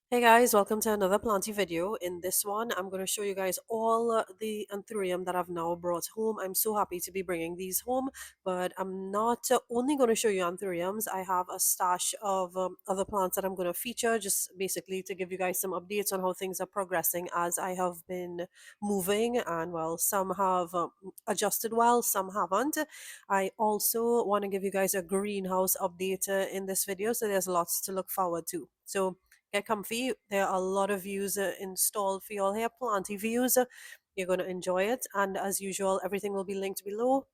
Hey guys, welcome to another Planty video. In this one, I'm going to show you guys all the Anthurium that I've now brought home. I'm so happy to be bringing these home, but I'm not only going to show you Anthuriums. I have a stash of other plants that I'm going to feature, just basically to give you guys some updates on how things are progressing as I have been moving. And well, some have adjusted well, some haven't. I also want to give you guys a greenhouse update in this video, so there's lots to look forward to. So get comfy. There are a lot of views installed for you all here, plenty views. You're going to enjoy it. And as usual, everything will be linked below.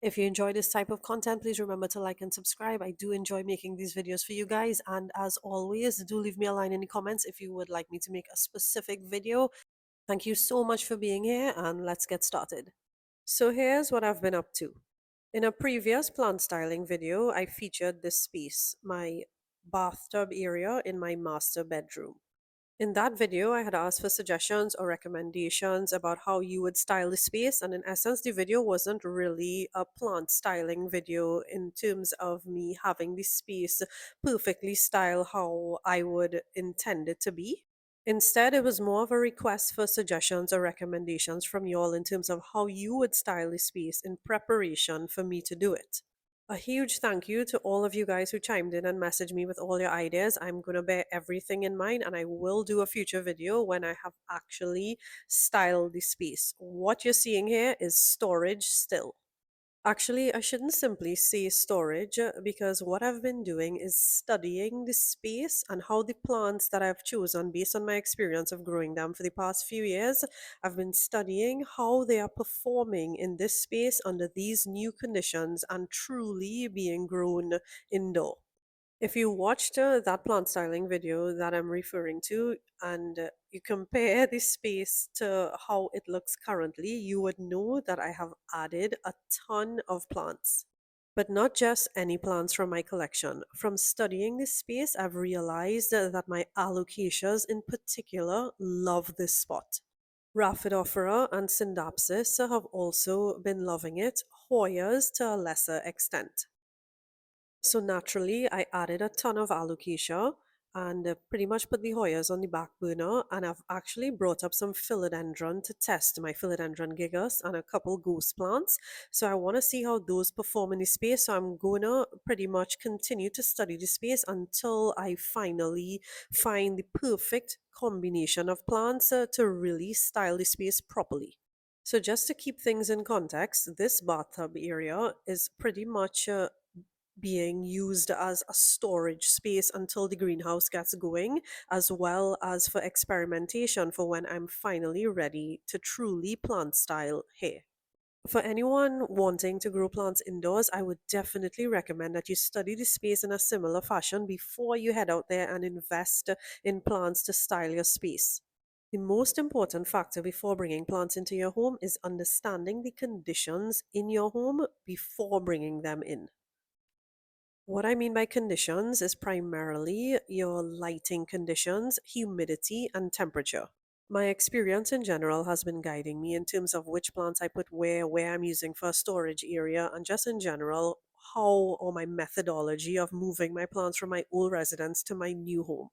If you enjoy this type of content, please remember to like and subscribe. I do enjoy making these videos for you guys. And as always, do leave me a line in the comments if you would like me to make a specific video. Thank you so much for being here, and let's get started. So here's what I've been up to. In a previous plant styling video, I featured this space, my bathtub area in my master bedroom. In that video, I had asked for suggestions or recommendations about how you would style the space, and in essence, the video wasn't really a plant styling video in terms of me having the space perfectly style how I would intend it to be. Instead, it was more of a request for suggestions or recommendations from you all in terms of how you would style the space in preparation for me to do it. A huge thank you to all of you guys who chimed in and messaged me with all your ideas. I'm going to bear everything in mind, and I will do a future video when I have actually styled the space. What you're seeing here is storage still. Actually, I shouldn't simply say storage because what I've been doing is studying the space and how the plants that I've chosen based on my experience of growing them for the past few years, I've been studying how they are performing in this space under these new conditions and truly being grown indoor. If you watched that plant styling video that I'm referring to and you compare this space to how it looks currently, you would know that I have added a ton of plants. But not just any plants from my collection. From studying this space, I've realized that my alocasias in particular love this spot. Raphidophora and Syndapsis have also been loving it, hoyas to a lesser extent. So naturally, I added a ton of alocasia and pretty much put the hoyas on the back burner. And I've actually brought up some philodendron to test my philodendron gigas and a couple ghost plants. So I want to see how those perform in the space. So I'm going to pretty much continue to study the space until I finally find the perfect combination of plants to really style the space properly. So just to keep things in context, this bathtub area is pretty much being used as a storage space until the greenhouse gets going, as well as for experimentation for when I'm finally ready to truly plant style here. For anyone wanting to grow plants indoors, I would definitely recommend that you study the space in a similar fashion before you head out there and invest in plants to style your space. The most important factor before bringing plants into your home is understanding the conditions in your home before bringing them in. What I mean by conditions is primarily your lighting conditions, humidity, and temperature. My experience in general has been guiding me in terms of which plants I put where I'm using for a storage area, and just in general, how or my methodology of moving my plants from my old residence to my new home.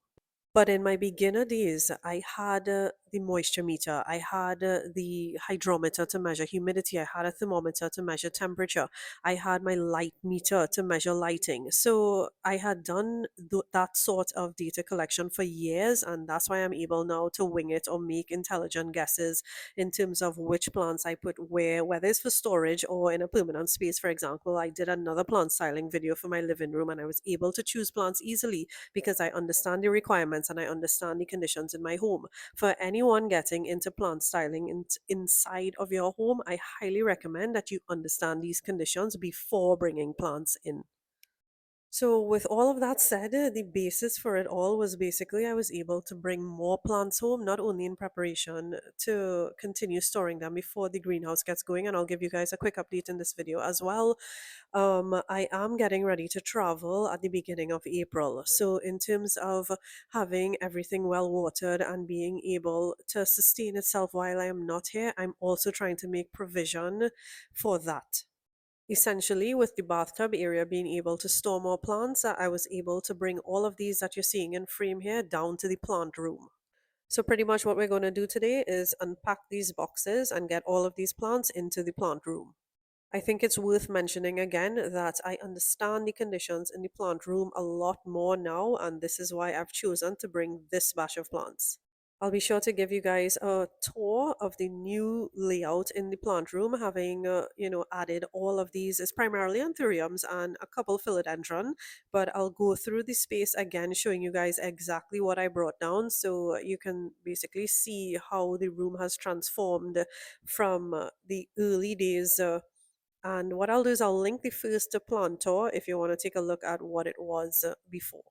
But in my beginner days, I had the moisture meter, I had the hydrometer to measure humidity, I had a thermometer to measure temperature, I had my light meter to measure lighting. So I had done that sort of data collection for years, and that's why I'm able now to wing it or make intelligent guesses in terms of which plants I put where, whether it's for storage or in a permanent space. For example, I did another plant styling video for my living room, and I was able to choose plants easily because I understand the requirements and I understand the conditions in my home. For anyone getting into plant styling inside of your home, I highly recommend that you understand these conditions before bringing plants in. So, with all of that said, the basis for it all was basically I was able to bring more plants home, not only in preparation to continue storing them before the greenhouse gets going. And I'll give you guys a quick update in this video as well. I am getting ready to travel at the beginning of April. So, in terms of having everything well watered and being able to sustain itself while I am not here, I'm also trying to make provision for that. Essentially, with the bathtub area being able to store more plants, I was able to bring all of these that you're seeing in frame here down to the plant room. So pretty much what we're going to do today is unpack these boxes and get all of these plants into the plant room. I think it's worth mentioning again that I understand the conditions in the plant room a lot more now, and this is why I've chosen to bring this batch of plants. I'll be sure to give you guys a tour of the new layout in the plant room, having added all of these is primarily anthuriums and a couple philodendron, but I'll go through the space again, showing you guys exactly what I brought down, so you can basically see how the room has transformed from the early days. And what I'll do is I'll link the first plant tour if you want to take a look at what it was before.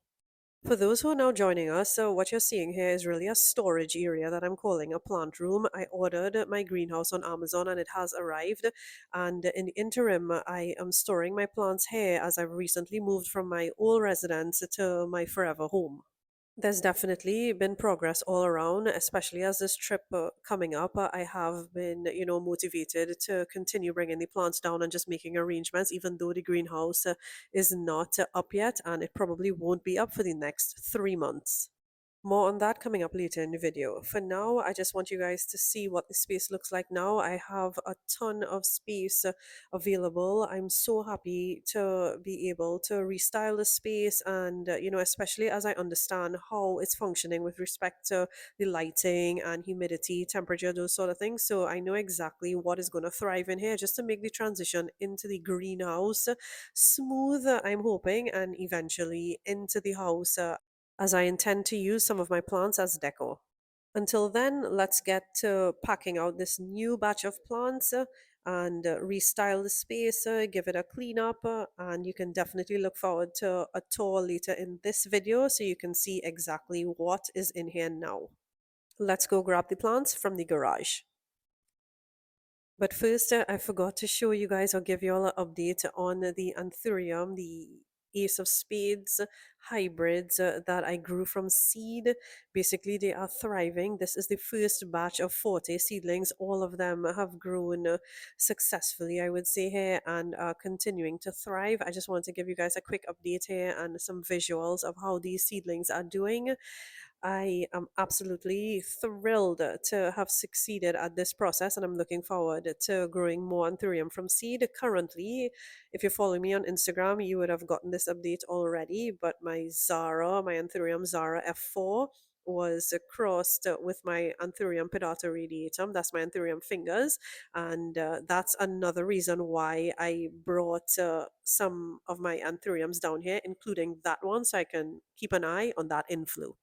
For those who are now joining us, so what you're seeing here is really a storage area that I'm calling a plant room. I ordered my greenhouse on Amazon and it has arrived. And in the interim, I am storing my plants here as I've recently moved from my old residence to my forever home. There's definitely been progress all around, especially as this trip coming up. I have been, motivated to continue bringing the plants down and just making arrangements, even though the greenhouse is not up yet, and it probably won't be up for the next 3 months. More on that coming up later in the video. For now, I just want you guys to see what the space looks like now. I have a ton of space available. I'm so happy to be able to restyle the space and, especially as I understand how it's functioning with respect to the lighting and humidity, temperature, those sort of things. So I know exactly what is going to thrive in here just to make the transition into the greenhouse smooth, I'm hoping, and eventually into the house as I intend to use some of my plants as decor. Until then, let's get to packing out this new batch of plants and restyle the space, give it a clean up, and you can definitely look forward to a tour later in this video so you can see exactly what is in here now. Let's go grab the plants from the garage. But first, I forgot to show you guys or give you all an update on the Anthurium, the Ace of Spades hybrids that I grew from seed. Basically, they are thriving. This is the first batch of 40 seedlings. All of them have grown successfully, I would say, here and are continuing to thrive. I just want to give you guys a quick update here and some visuals of how these seedlings are doing. I am absolutely thrilled to have succeeded at this process, and I'm looking forward to growing more Anthurium from seed. Currently, if you follow me on Instagram, you would have gotten this update already. But my Anthurium Zara F4, was crossed with my Anthurium pedata radiatum. That's my Anthurium fingers, and that's another reason why I brought some of my Anthuriums down here, including that one, so I can keep an eye on that inflow.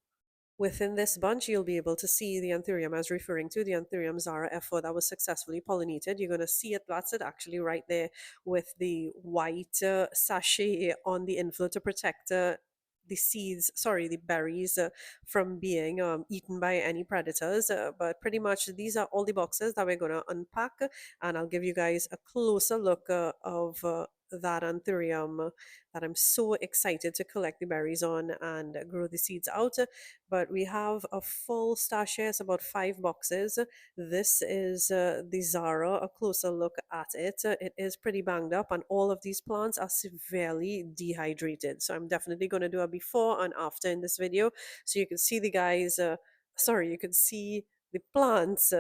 Within this bunch, you'll be able to see the Anthurium I was referring to, the Anthurium Zara F4 that was successfully pollinated. You're going to see it, that's it actually right there with the white sachet on the inflow to protect the seeds, sorry, the berries from being eaten by any predators. But pretty much these are all the boxes that we're going to unpack, and I'll give you guys a closer look of that Anthurium that I'm so excited to collect the berries on and grow the seeds out. But we have a full stash here. It's about 5 boxes. This is the Zara, a closer look at it. It is pretty banged up, and all of these plants are severely dehydrated. So I'm definitely going to do a before and after in this video, so you can see the guys. Sorry, you can see the plants.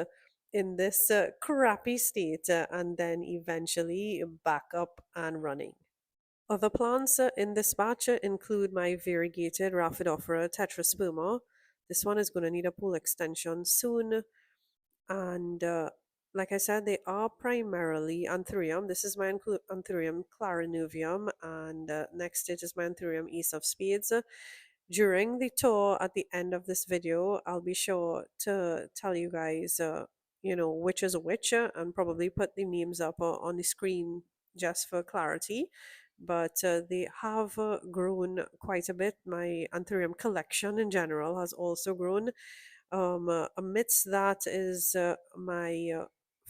In this crappy state, and then eventually back up and running. Other plants in this batch include my variegated raphidophora tetrasperma. This one is going to need a pole extension soon. And like I said, they are primarily Anthurium. This is my Anthurium clarinuvium, and next it is my Anthurium Ace of Spades. During the tour at the end of this video, I'll be sure to tell you guys, which is which, and probably put the names up on the screen just for clarity. But they have grown quite a bit. My Anthurium collection in general has also grown. Amidst that is my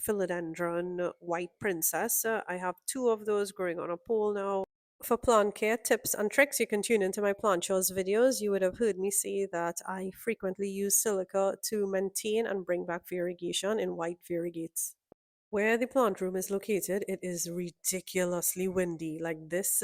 philodendron white princess. I have 2 of those growing on a pole now. For plant care tips and tricks, you can tune into my plant shows videos. You would have heard me say that I frequently use silica to maintain and bring back variegation in white variegates. Where the plant room is located, it is ridiculously windy. Like this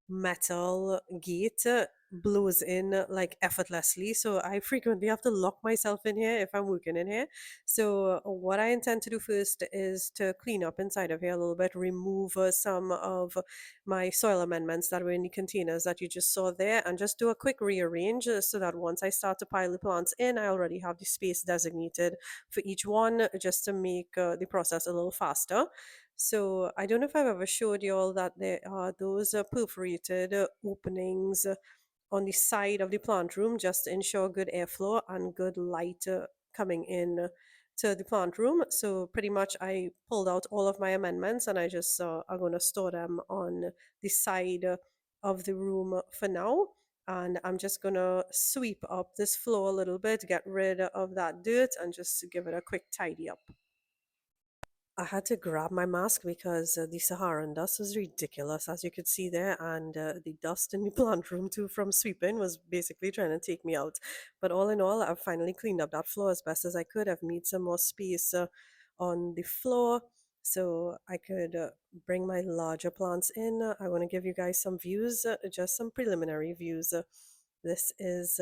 metal gate blows in like effortlessly. So I frequently have to lock myself in here if I'm working in here. So what I intend to do first is to clean up inside of here a little bit, remove some of my soil amendments that were in the containers that you just saw there, and just do a quick rearrange so that once I start to pile the plants in, I already have the space designated for each one just to make the process a little faster. So I don't know if I've ever showed you all that there are those perforated openings on the side of the plant room just to ensure good airflow and good light coming in to the plant room. So pretty much I pulled out all of my amendments and I just are going to store them on the side of the room for now. And I'm just going to sweep up this floor a little bit, get rid of that dirt, and just give it a quick tidy up. I had to grab my mask because the Saharan dust was ridiculous, as you could see there, and the dust in the plant room too from sweeping was basically trying to take me out. But all in all, I've finally cleaned up that floor as best as I could. I've made some more space on the floor so I could bring my larger plants in. I want to give you guys some views, just some preliminary views. This is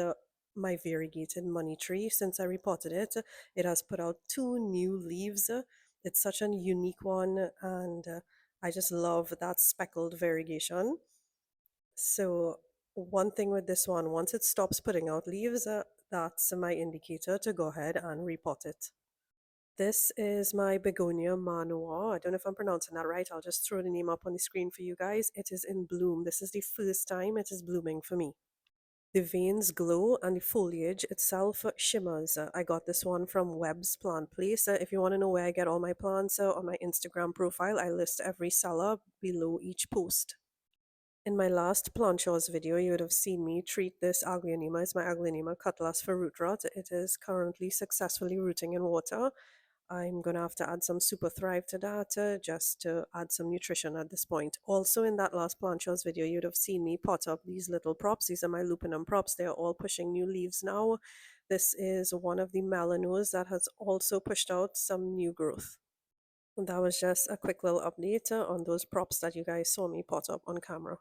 my variegated money tree. Since I repotted it, it has put out two new leaves. It's such a unique one, and I just love that speckled variegation. So, one thing with this one, once it stops putting out leaves, that's my indicator to go ahead and repot it. This is my begonia manoir. I don't know if I'm pronouncing that right. I'll just throw the name up on the screen for you guys. It is in bloom. This is the first time it is blooming for me. The veins glow and the foliage itself shimmers. I got this one from Webb's Plant Place. If you want to know where I get all my plants, on my Instagram profile, I list every seller below each post. In my last plant shows video, you would have seen me treat this aglaonema. It's my aglaonema cutlass for root rot. It is currently successfully rooting in water. I'm going to have to add some Super Thrive to that just to add some nutrition at this point. Also, in that last plant shows video, you'd have seen me pot up these little props. These are my lupinum props. They're all pushing new leaves now. This is one of the melanos that has also pushed out some new growth. And that was just a quick little update on those props that you guys saw me pot up on camera.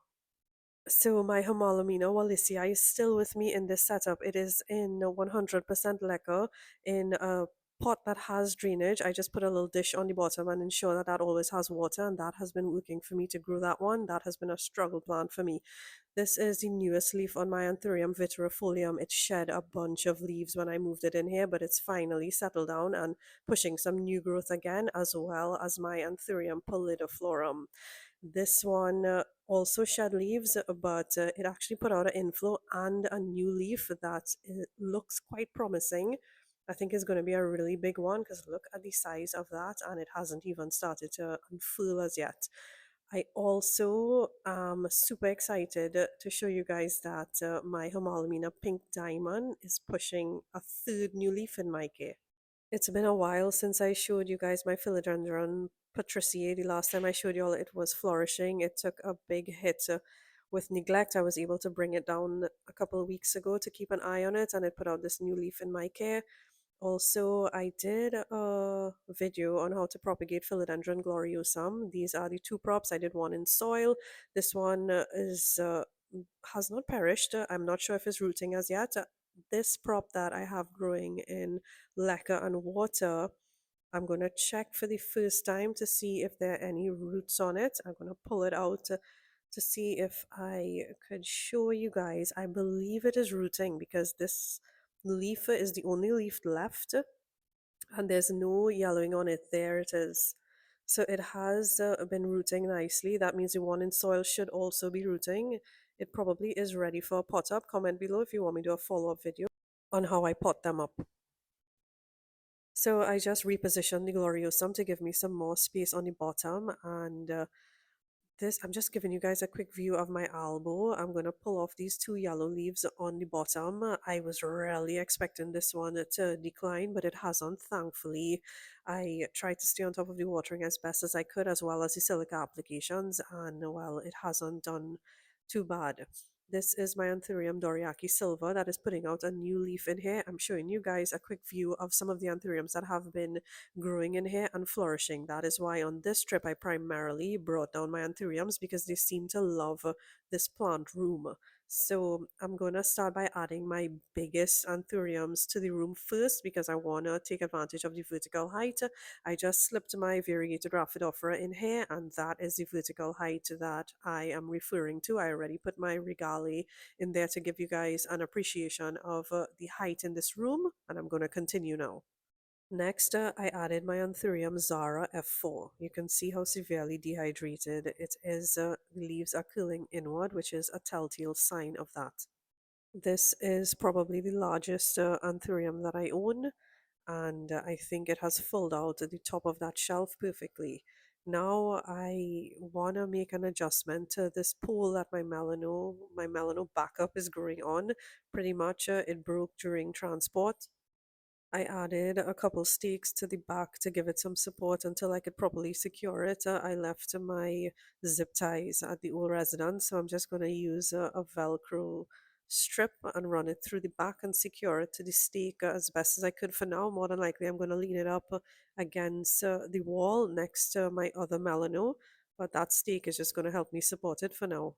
So my Homalomina wallicia is still with me in this setup. It is in 100% lacquer in a pot that has drainage. I just put a little dish on the bottom and ensure that that always has water, and that has been working for me to grow that one. That has been a struggle plant for me. This is the newest leaf on my Anthurium vitirifolium. It shed a bunch of leaves when I moved it in here, but it's finally settled down and pushing some new growth again, as well as my Anthurium pallidiflorum. This one also shed leaves, but it actually put out an inflow and a new leaf that looks quite promising. I think is going to be a really big one because look at the size of that, and it hasn't even started to unfurl as yet. I also am super excited to show you guys that my Homalomina Pink Diamond is pushing a third new leaf in my care. It's been a while since I showed you guys my philodendron patriciae. The last time I showed you all it was flourishing. It took a big hit with neglect. I was able to bring it down a couple of weeks ago to keep an eye on it, and it put out this new leaf in my care. Also, I did a video on how to propagate philodendron gloriosum. These are the two props. I did one in soil. This one is has not perished. I'm not sure if it's rooting as yet. This prop that I have growing in lacquer and water, I'm going to check for the first time to see if there are any roots on it. I'm going to pull it out to see if I could show you guys. I believe it is rooting because this leaf is the only leaf left and there's no yellowing on it. There it is. So it has been rooting nicely. That means the one in soil should also be rooting. It probably is ready for a pot up. Comment below if you want me to do a follow-up video on how I pot them up. So I just repositioned the Gloriosum to give me some more space on the bottom, and this I'm just giving you guys a quick view of my elbow. I'm going to pull off these two yellow leaves on the bottom. I was really expecting this one to decline, but it hasn't, thankfully. I tried to stay on top of the watering as best as I could, as well as the silica applications, and well, it hasn't done too bad. This is my Anthurium Doriaki Silva that is putting out a new leaf in here. I'm showing you guys a quick view of some of the Anthuriums that have been growing in here and flourishing. That is why on this trip I primarily brought down my Anthuriums because they seem to love this plant room. So I'm going to start by adding my biggest Anthuriums to the room first because I want to take advantage of the vertical height. I just slipped my variegated raphidophora in here, and that is the vertical height that I am referring to. I already put my regale in there to give you guys an appreciation of the height in this room, and I'm going to continue now. Next, I added my Anthurium Zara F4. You can see how severely dehydrated it is. The leaves are curling inward, which is a telltale sign of that. This is probably the largest Anthurium that I own, and I think it has filled out at the top of that shelf perfectly. Now I want to make an adjustment to this pole that my melano backup is growing on. Pretty much it broke during transport. I added a couple stakes to the back to give it some support until I could properly secure it. I left my zip ties at the old residence, so I'm just going to use a Velcro strip and run it through the back and secure it to the stake as best as I could for now. More than likely, I'm going to lean it up against the wall next to my other melano, but that stake is just going to help me support it for now.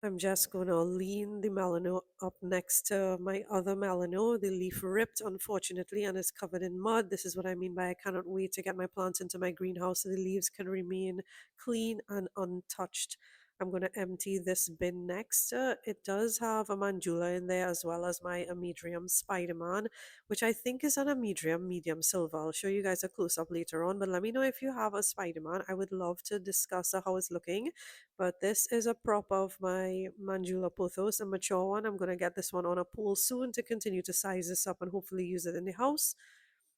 I'm just gonna lean the melano up next to my other melano. The leaf ripped, unfortunately, and is covered in mud. This is what I mean by I cannot wait to get my plants into my greenhouse so the leaves can remain clean and untouched. I'm gonna empty this bin next. It does have a mandula in there as well as my Amedrium Spider-Man, which I think is an Amedrium medium silver. I'll show you guys a close-up later on, but let me know if you have a Spider-Man. I would love to discuss how it's looking, but this is a prop of my Manjula pothos, a mature one. I'm going to get this one on a pole soon to continue to size this up and hopefully use it in the house.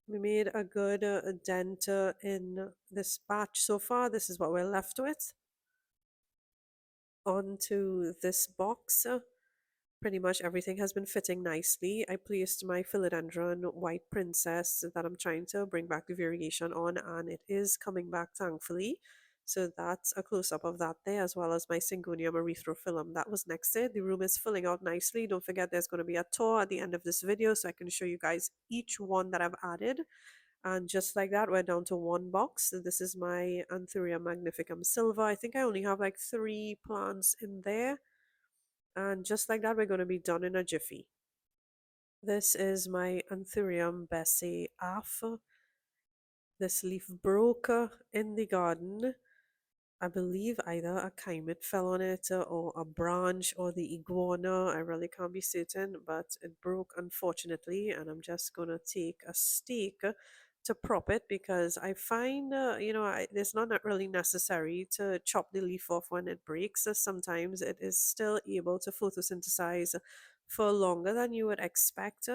We made a good dent in this batch so far. This is what we're left with. Onto this box. Pretty much everything has been fitting nicely. I placed my philodendron white princess that I'm trying to bring back the variegation on, and it is coming back thankfully. So that's a close up of that there, as well as my Syngonium erythrophyllum that was next to it. The room is filling out nicely. Don't forget there's going to be a tour at the end of this video so I can show you guys each one that I've added. And just like that, we're down to one box. So this is my Anthurium magnificum silver. I think I only have like 3 plants in there. And just like that, we're going to be done in a jiffy. This is my Anthurium Bessie Af. This leaf broke in the garden. I believe either a chimid fell on it or a branch or the iguana. I really can't be certain, but it broke unfortunately. And I'm just going to take a stake to prop it because I find, it's not really necessary to chop the leaf off when it breaks. Sometimes it is still able to photosynthesize for longer than you would expect.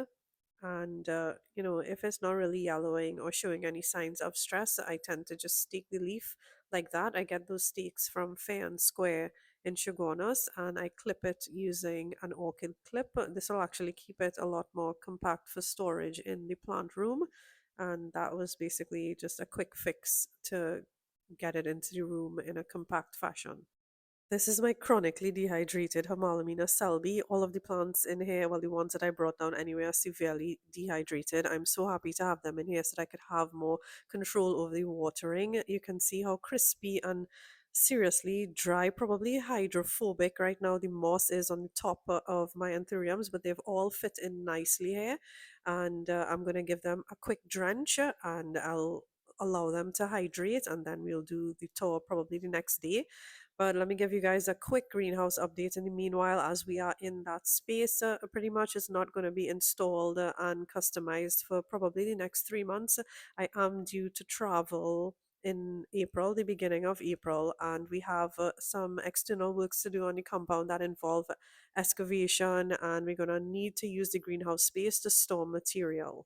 And, if it's not really yellowing or showing any signs of stress, I tend to just stake the leaf like that. I get those stakes from Fair and Square in Shogunas and I clip it using an orchid clip. This will actually keep it a lot more compact for storage in the plant room. And that was basically just a quick fix to get it into the room in a compact fashion. This is my chronically dehydrated Homalamina selby. All of the plants in here, well, the ones that I brought down anyway, are severely dehydrated. I'm so happy to have them in here so that I could have more control over the watering. You can see how crispy and seriously dry, probably hydrophobic right now the moss is on the top of my anthuriums, but they've all fit in nicely here. And I'm going to give them a quick drench and I'll allow them to hydrate and then we'll do the tour probably the next day. But let me give you guys a quick greenhouse update in the meanwhile as we are in that space. Pretty much it's not going to be installed and customized for probably the next 3 months. I am due to travel in April, the beginning of April, and we have some external works to do on the compound that involve excavation, and we're going to need to use the greenhouse space to store material.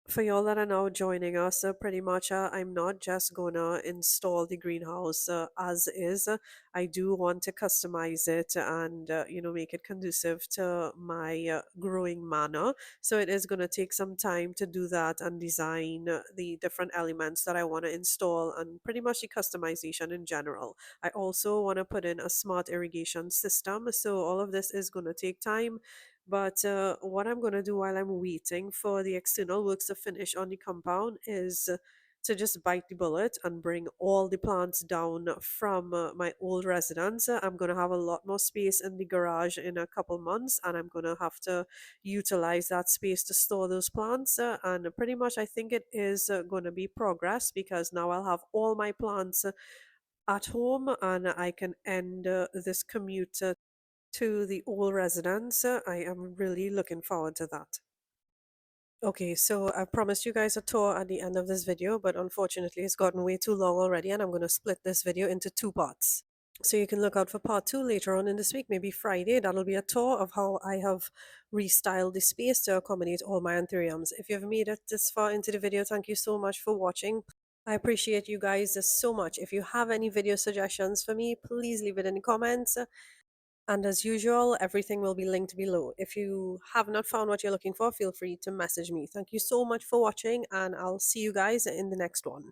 For y'all that are now joining us, pretty much I'm not just gonna install the greenhouse as is. I do want to customize it and make it conducive to my growing manner. So it is gonna take some time to do that and design the different elements that I want to install and pretty much the customization in general. I also want to put in a smart irrigation system. So all of this is gonna take time, but what I'm going to do while I'm waiting for the external works to finish on the compound is to just bite the bullet and bring all the plants down from my old residence. I'm going to have a lot more space in the garage in a couple months, and I'm going to have to utilize that space to store those plants. And pretty much, I think it is going to be progress because now I'll have all my plants at home and I can end this commute to the old residence. I am really looking forward to that. Okay, so I promised you guys a tour at the end of this video, but unfortunately it's gotten way too long already and I'm going to split this video into two parts. So you can look out for part two later on in this week, maybe Friday. That'll be a tour of how I have restyled the space to accommodate all my anthuriums. If you've made it this far into the video, thank you so much for watching. I appreciate you guys so much. If you have any video suggestions for me, please leave it in the comments. And as usual, everything will be linked below. If you have not found what you're looking for, feel free to message me. Thank you so much for watching, and I'll see you guys in the next one.